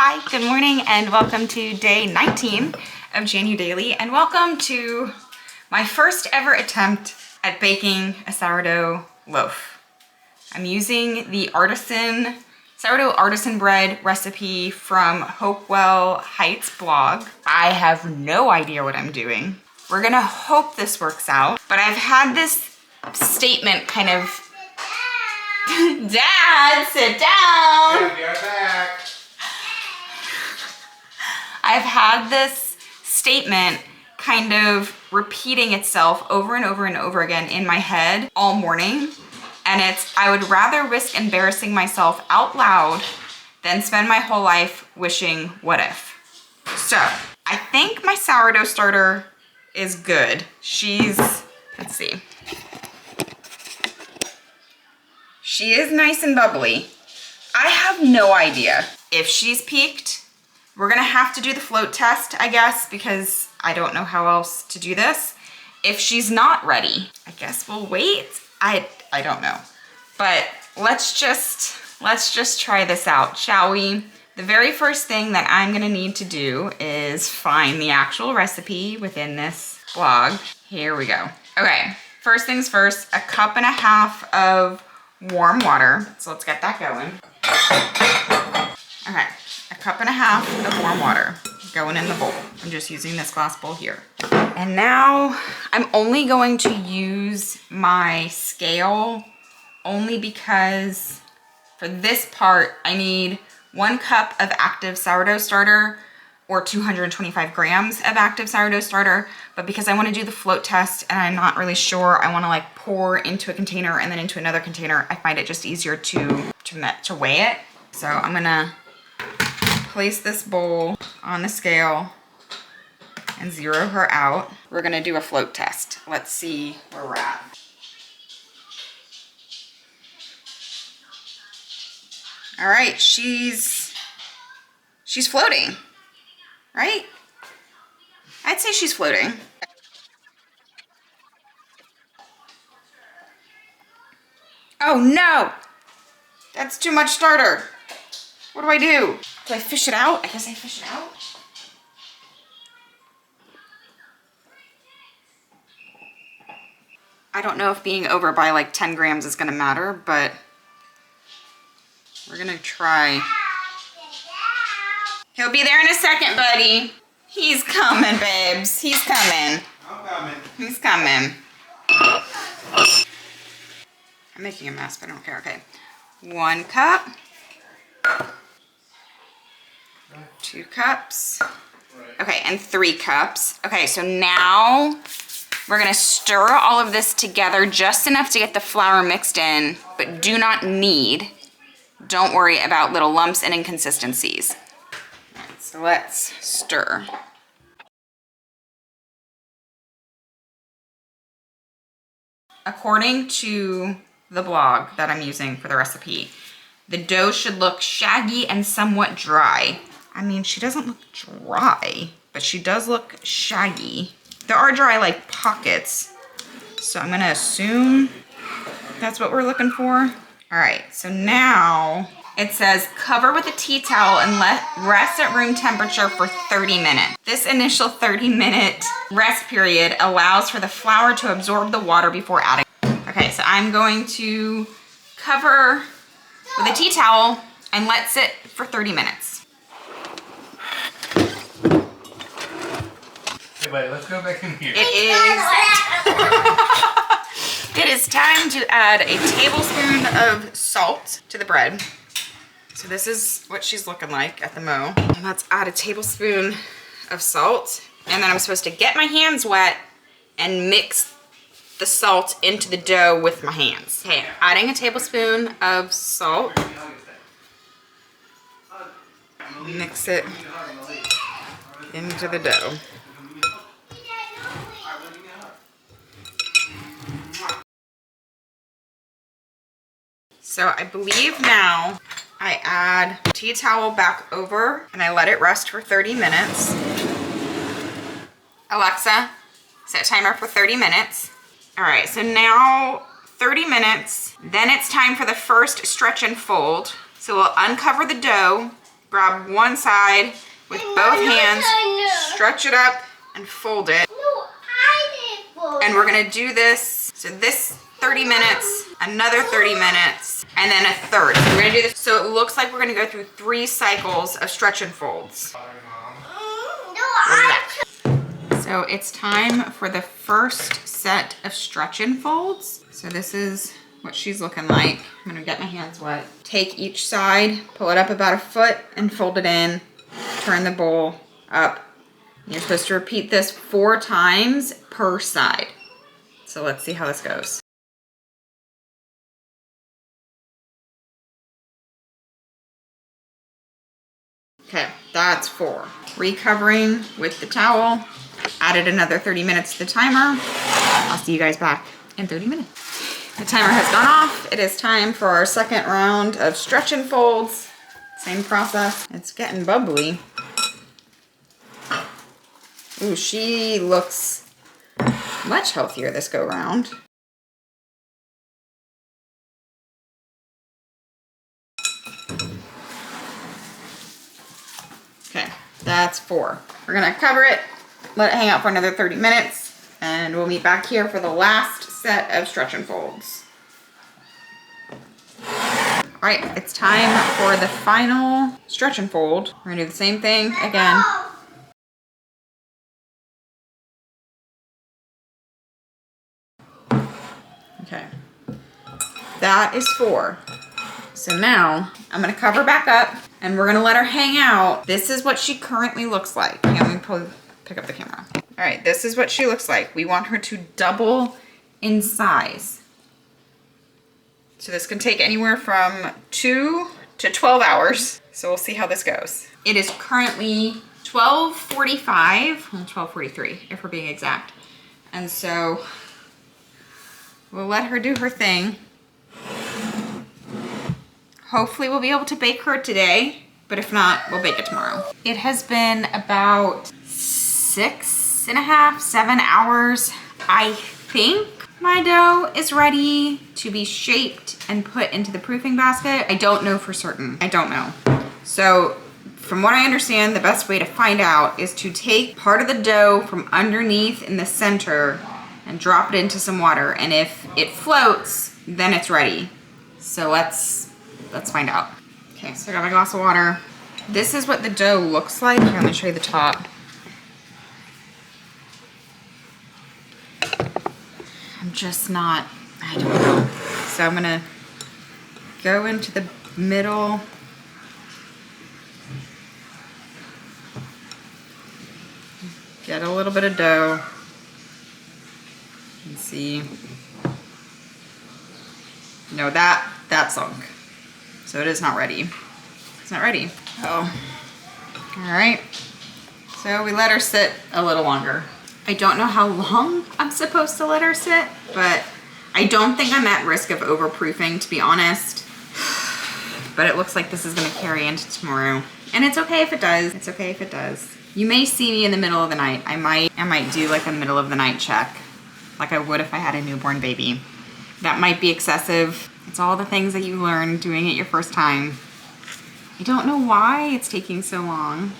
Hi, good morning, and welcome to day 19 of JanuDAILY, and welcome to my first ever attempt at baking a sourdough loaf. I'm using the sourdough artisan bread recipe from Hopewell Heights blog. I have no idea what I'm doing. We're gonna hope this works out, but I've had this statement kind of... Dad, sit down! Yep, you're back. I've had this statement kind of repeating itself over and over and over again in my head all morning. And it's, I would rather risk embarrassing myself out loud than spend my whole life wishing what if. So I think my sourdough starter is good. Let's see. She is nice and bubbly. I have no idea if she's peaked. We're gonna have to do the float test, I guess, because I don't know how else to do this. If she's not ready, I guess we'll wait. I don't know. But let's just try this out, shall we? The very first thing that I'm gonna need to do is find the actual recipe within this blog. Here we go. Okay, first things first, 1.5 cups of warm water. So let's get that going. Okay, 1.5 cups of warm water going in the bowl. I'm just using this glass bowl here. And now I'm only going to use my scale only because for this part, I need 1 cup of active sourdough starter or 225 grams of active sourdough starter. But because I want to do the float test and I'm not really sure, I want to like pour into a container and then into another container. I find it just easier to weigh it. So I'm gonna place this bowl on the scale and zero her out. We're gonna do a float test. Let's see where we're at. All right, she's floating, right? I'd say she's floating. Oh no, that's too much starter. What do I do? Do I fish it out? I guess I fish it out. I don't know if being over by like 10 grams is gonna matter, but we're gonna try. He'll be there in a second, buddy. He's coming, babes. He's coming. I'm coming. He's coming. I'm making a mess, but I don't care. Okay. 1 cup. 2 cups. Okay, and 3 cups. Okay, so now we're gonna stir all of this together just enough to get the flour mixed in, but don't worry about little lumps and inconsistencies. All right, so let's stir. According to the blog that I'm using for the recipe, the dough should look shaggy and somewhat dry. I mean, she doesn't look dry, but she does look shaggy. There are dry like pockets, so I'm gonna assume that's what we're looking for. All right, so now it says cover with a tea towel and let rest at room temperature for 30 minutes. This initial 30-minute rest period allows for the flour to absorb the water before adding. Okay, so I'm going to cover with a tea towel and let sit for 30 minutes. Hey buddy, let's go back in here. It is time to add a tablespoon of salt to the bread. So this is what she's looking like at the mo. And let's add a tablespoon of salt. And then I'm supposed to get my hands wet and mix the salt into the dough with my hands. Okay, adding a tablespoon of salt. Mix it into the dough. So I believe now I add a tea towel back over and I let it rest for 30 minutes. Alexa, set timer for 30 minutes. All right, so now 30 minutes, then it's time for the first stretch and fold. So we'll uncover the dough grab one side with both hands, stretch it up and fold it. And we're gonna do this, so this 30 minutes, another 30 minutes, and then a third. So we're gonna do this, so it looks like we're gonna go through 3 cycles of stretch and folds. So it's time for the first set of stretch and folds. So this is what she's looking like. I'm gonna get my hands wet. Take each side, pull it up about 1 foot and fold it in. Turn the bowl up. You're supposed to repeat this 4 times per side. So let's see how this goes. Okay, that's 4. Recovering with the towel. Added another 30 minutes to the timer. I'll see you guys back in 30 minutes. The timer has gone off. It is time for our second round of stretch and folds. Same process. It's getting bubbly. Ooh, she looks much healthier this go round. Okay, that's 4. We're gonna cover it, let it hang out for another 30 minutes, and we'll meet back here for the last set of stretch and folds. All right, it's time for the final stretch and fold. We're gonna do the same thing again. Okay, that is 4. So now I'm gonna cover back up and we're gonna let her hang out. This is what she currently looks like. Here, let me pick up the camera. All right, this is what she looks like. We want her to double in size. So this can take anywhere from 2 to 12 hours. So we'll see how this goes. It is currently 12:45, well, 12:43 if we're being exact. And so we'll let her do her thing. Hopefully we'll be able to bake her today, but if not, we'll bake it tomorrow. It has been about 6.5, 7 hours. I think my dough is ready to be shaped and put into the proofing basket. I don't know for certain. I don't know. So from what I understand, the best way to find out is to take part of the dough from underneath in the center and drop it into some water. And if it floats, then it's ready. So let's find out. Okay, so I got my glass of water. This is what the dough looks like. Here, let me show you the top. I'm just not, I don't know. So I'm gonna go into the middle. Get a little bit of dough. And see. No, that sunk. So it is not ready. It's not ready. Oh. All right. So we let her sit a little longer. I don't know how long I'm supposed to let her sit, but I don't think I'm at risk of overproofing, to be honest. But it looks like this is gonna carry into tomorrow. And it's okay if it does. It's okay if it does. You may see me in the middle of the night. I might do like a middle of the night check, like I would if I had a newborn baby. That might be excessive. It's all the things that you learn doing it your first time. I don't know why it's taking so long,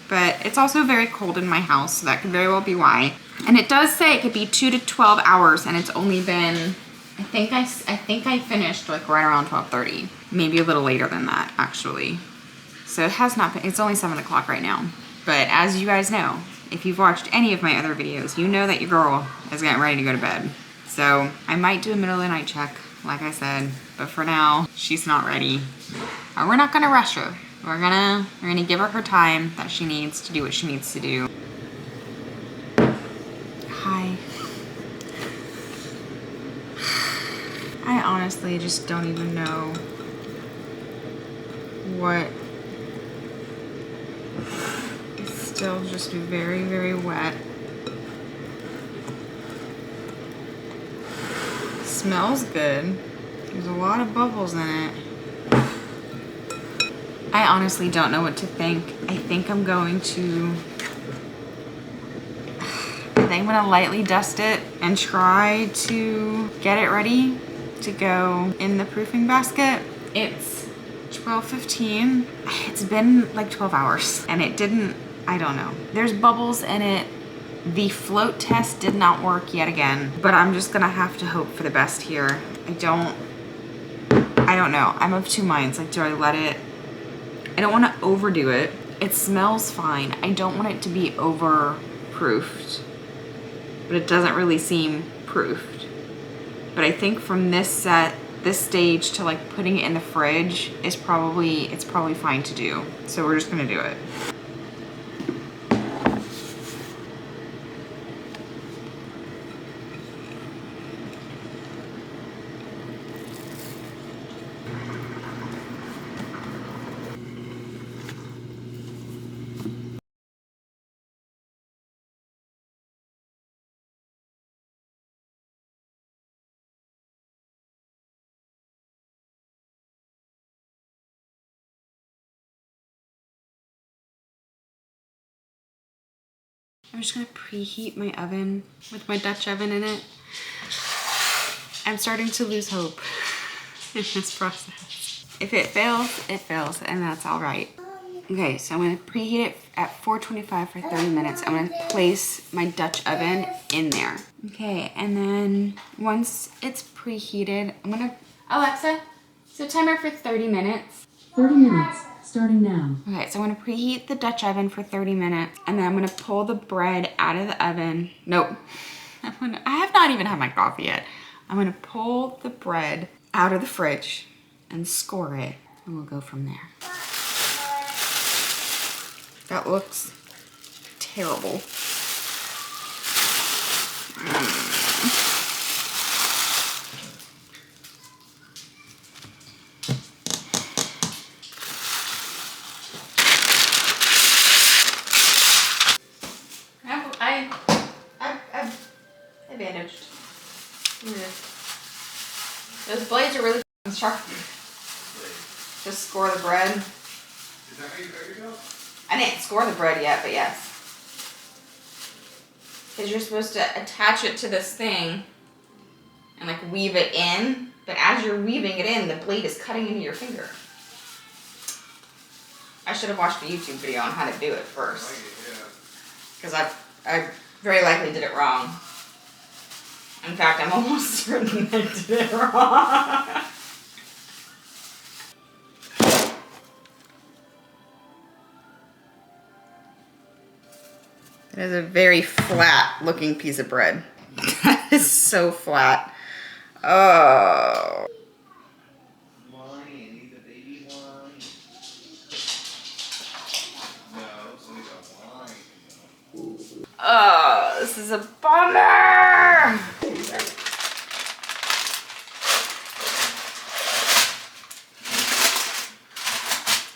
but it's also very cold in my house, so that could very well be why. And it does say it could be 2 to 12 hours, and it's only been, I think I finished like right around 12:30, maybe a little later than that actually. So it has not been, it's only 7 o'clock right now. But as you guys know, if you've watched any of my other videos, you know that your girl is getting ready to go to bed. So I might do a middle of the night check, like I said, but for now, she's not ready. And we're not gonna rush her. We're gonna give her time that she needs to do what she needs to do. Hi. I honestly just don't even know what. It's still just very, very wet. Smells good. There's a lot of bubbles in it. I honestly don't know what to think. I think I'm gonna lightly dust it and try to get it ready to go in the proofing basket. It's 12:15. It's been like 12 hours and it didn't, I don't know. There's bubbles in it. The float test did not work yet again, but I'm just gonna have to hope for the best here. I don't know. I'm of two minds. Like, do I let it? I don't want to overdo it. It smells fine. I don't want it to be overproofed, but it doesn't really seem proofed. But I think from this stage to like putting it in the fridge is probably fine to do. So we're just gonna do it. I'm just gonna preheat my oven with my Dutch oven in it. I'm starting to lose hope in this process. If it fails, and that's all right. Okay, so I'm gonna preheat it at 425 for 30 minutes. I'm gonna place my Dutch oven in there. Okay, and then once it's preheated, I'm gonna, Alexa, so timer for 30 minutes. 30 minutes, starting now. Okay, so I'm gonna preheat the Dutch oven for 30 minutes, and then I'm gonna pull the bread out of the oven. Nope, I have not even had my coffee yet. I'm gonna pull the bread out of the fridge and score it, and we'll go from there. That looks terrible. I've advantaged. Those blades are really sharp. Just score the bread. Is that how you cut yourself? I didn't score the bread yet, but yes. Because you're supposed to attach it to this thing and like weave it in, but as you're weaving it in, the blade is cutting into your finger. I should have watched a YouTube video on how to do it first. Because I very likely did it wrong. In fact, I'm almost certain I did it wrong. It is a very flat looking piece of bread. That is so flat. Oh. Oh, this is a bummer.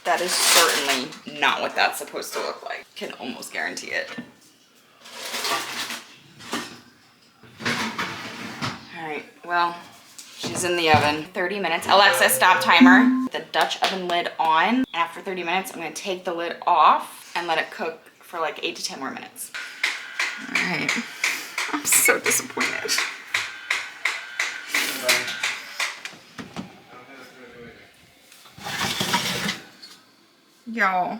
That is certainly not what that's supposed to look like. Can almost guarantee it. All right, well, she's in the oven. 30 minutes. Alexa, stop timer. The Dutch oven lid on. And after 30 minutes, I'm gonna take the lid off and let it cook for like 8 to 10 more minutes. All right, I'm so disappointed. Y'all,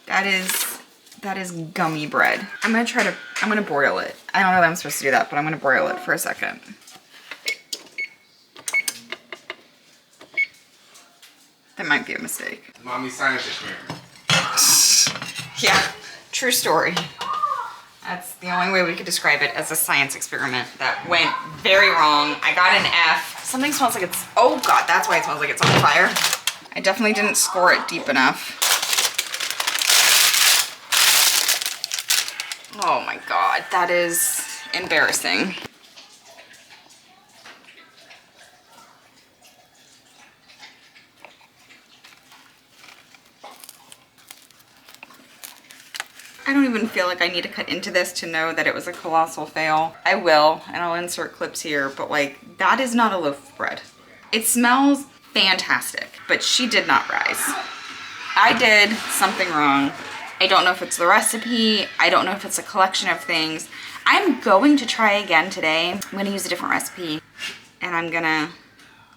that is gummy bread. I'm gonna broil it. I don't know that I'm supposed to do that, but I'm gonna broil it for a second. That might be a mistake. Mommy's science experiment. Yeah, true story. That's the only way we could describe it, as a science experiment that went very wrong. I got an F. Something smells like it's, oh God, that's why it smells like it's on fire. I definitely didn't score it deep enough. Oh my God, that is embarrassing. I don't even feel like I need to cut into this to know that it was a colossal fail. I will, and I'll insert clips here, but like, that is not a loaf of bread. It smells fantastic, but she did not rise. I did something wrong. I don't know if it's the recipe. I don't know if it's a collection of things. I'm going to try again today. I'm gonna use a different recipe, and I'm gonna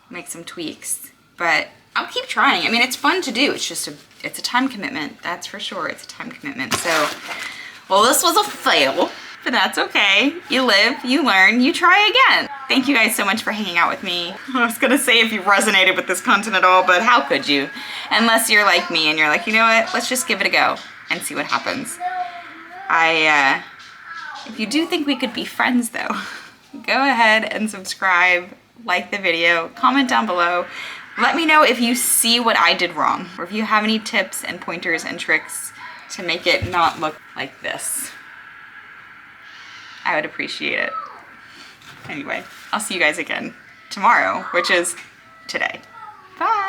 make some tweaks, but I'll keep trying. I mean, it's fun to do. It's just it's a time commitment. That's for sure. It's a time commitment. So, well, this was a fail, but that's okay. You live, you learn, you try again. Thank you guys so much for hanging out with me. I was gonna say if you resonated with this content at all, but how could you? Unless you're like me and you're like, you know what? Let's just give it a go and see what happens. If you do think we could be friends though, go ahead and subscribe, like the video, comment down below. Let me know if you see what I did wrong, or if you have any tips and pointers and tricks to make it not look like this. I would appreciate it. Anyway, I'll see you guys again tomorrow, which is today. Bye.